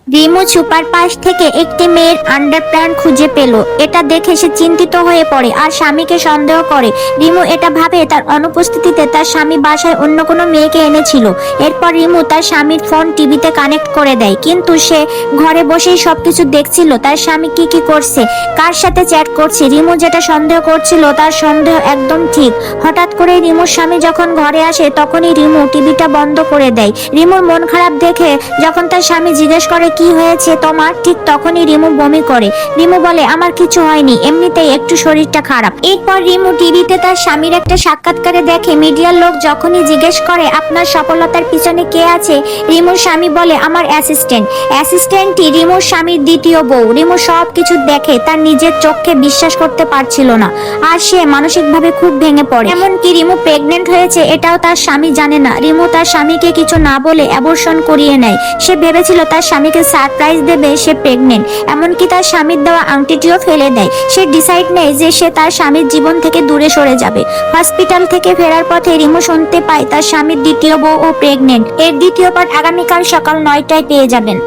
Rimu super পাশ থেকে একটি মেয়ের আন্ডারপ্যান্ট খুঁজে পেল। এটা দেখে সে চিন্তিত হয়ে পড়ে আর স্বামীকে সন্দেহ করে। রিমু এটা ভাবে তার অনুপস্থিতিতে তার স্বামী বাসায় অন্য কোনো মেয়েকে এনেছিল। এরপর রিমু তার স্বামীর ফোন টিভিতে কানেক্ট করে দেয়, কিন্তু সে ঘরে বসেই সবকিছু দেখছিল তার স্বামী কি কি করছে, কার সাথে চ্যাট করছে। রিমু যেটা সন্দেহ করছিল তার সন্দেহ একদম ঠিক। হঠাৎ করে রিমুর স্বামী যখন ঘরে আসে তখনই রিমু টিভিটা বন্ধ করে দেয়। রিমুর মন খারাপ দেখে যখন তার স্বামী জিজ্ঞেস করে কি হয়েছে তোমার, ঠিক তখনই রিমু বমি করে। রিমু বলে আমার কিছু হয়নি, এমনিতেই একটু শরীরটা খারাপ। এরপর রিমু টিভিতে তার স্বামীর একটা সাক্ষাৎকারে দেখে মিডিয়ার লোক যখনই জিজ্ঞেস করে আপনার সফলতার পিছনে কে আছে, রিমুর স্বামী বলে আমার অ্যাসিস্ট্যান্টই রিমুর স্বামীর দ্বিতীয় বউ। রিমু সব কিছু দেখে তার নিজের চোখে বিশ্বাস করতে পারছিল না, আর সে মানসিকভাবে খুব ভেঙে পড়ে। এমনকি রিমু প্রেগনেন্ট হয়েছে এটাও তার স্বামী জানে না। রিমু তার স্বামীকে কিছু না বলে অ্যাবর্শন করিয়ে নেয়। সে ভেবেছিল তার স্বামীকে সারপ্রাইজ দেবে সে প্রেগনেন্ট, এমনকি তার স্বামীর দেওয়া আংটিটিও ফেলে দেয়। সে ডিসাইড নেয় যে সে তার স্বামীর জীবন থেকে দূরে সরে যাবে। হসপিটাল থেকে ফেরার পথে রিমু শুনতে পায় তার স্বামীর দ্বিতীয় বউ ও প্রেগনেন্ট। এর দ্বিতীয় পার্ট আগামীকাল সকাল 9টায় পেয়ে যাবেন।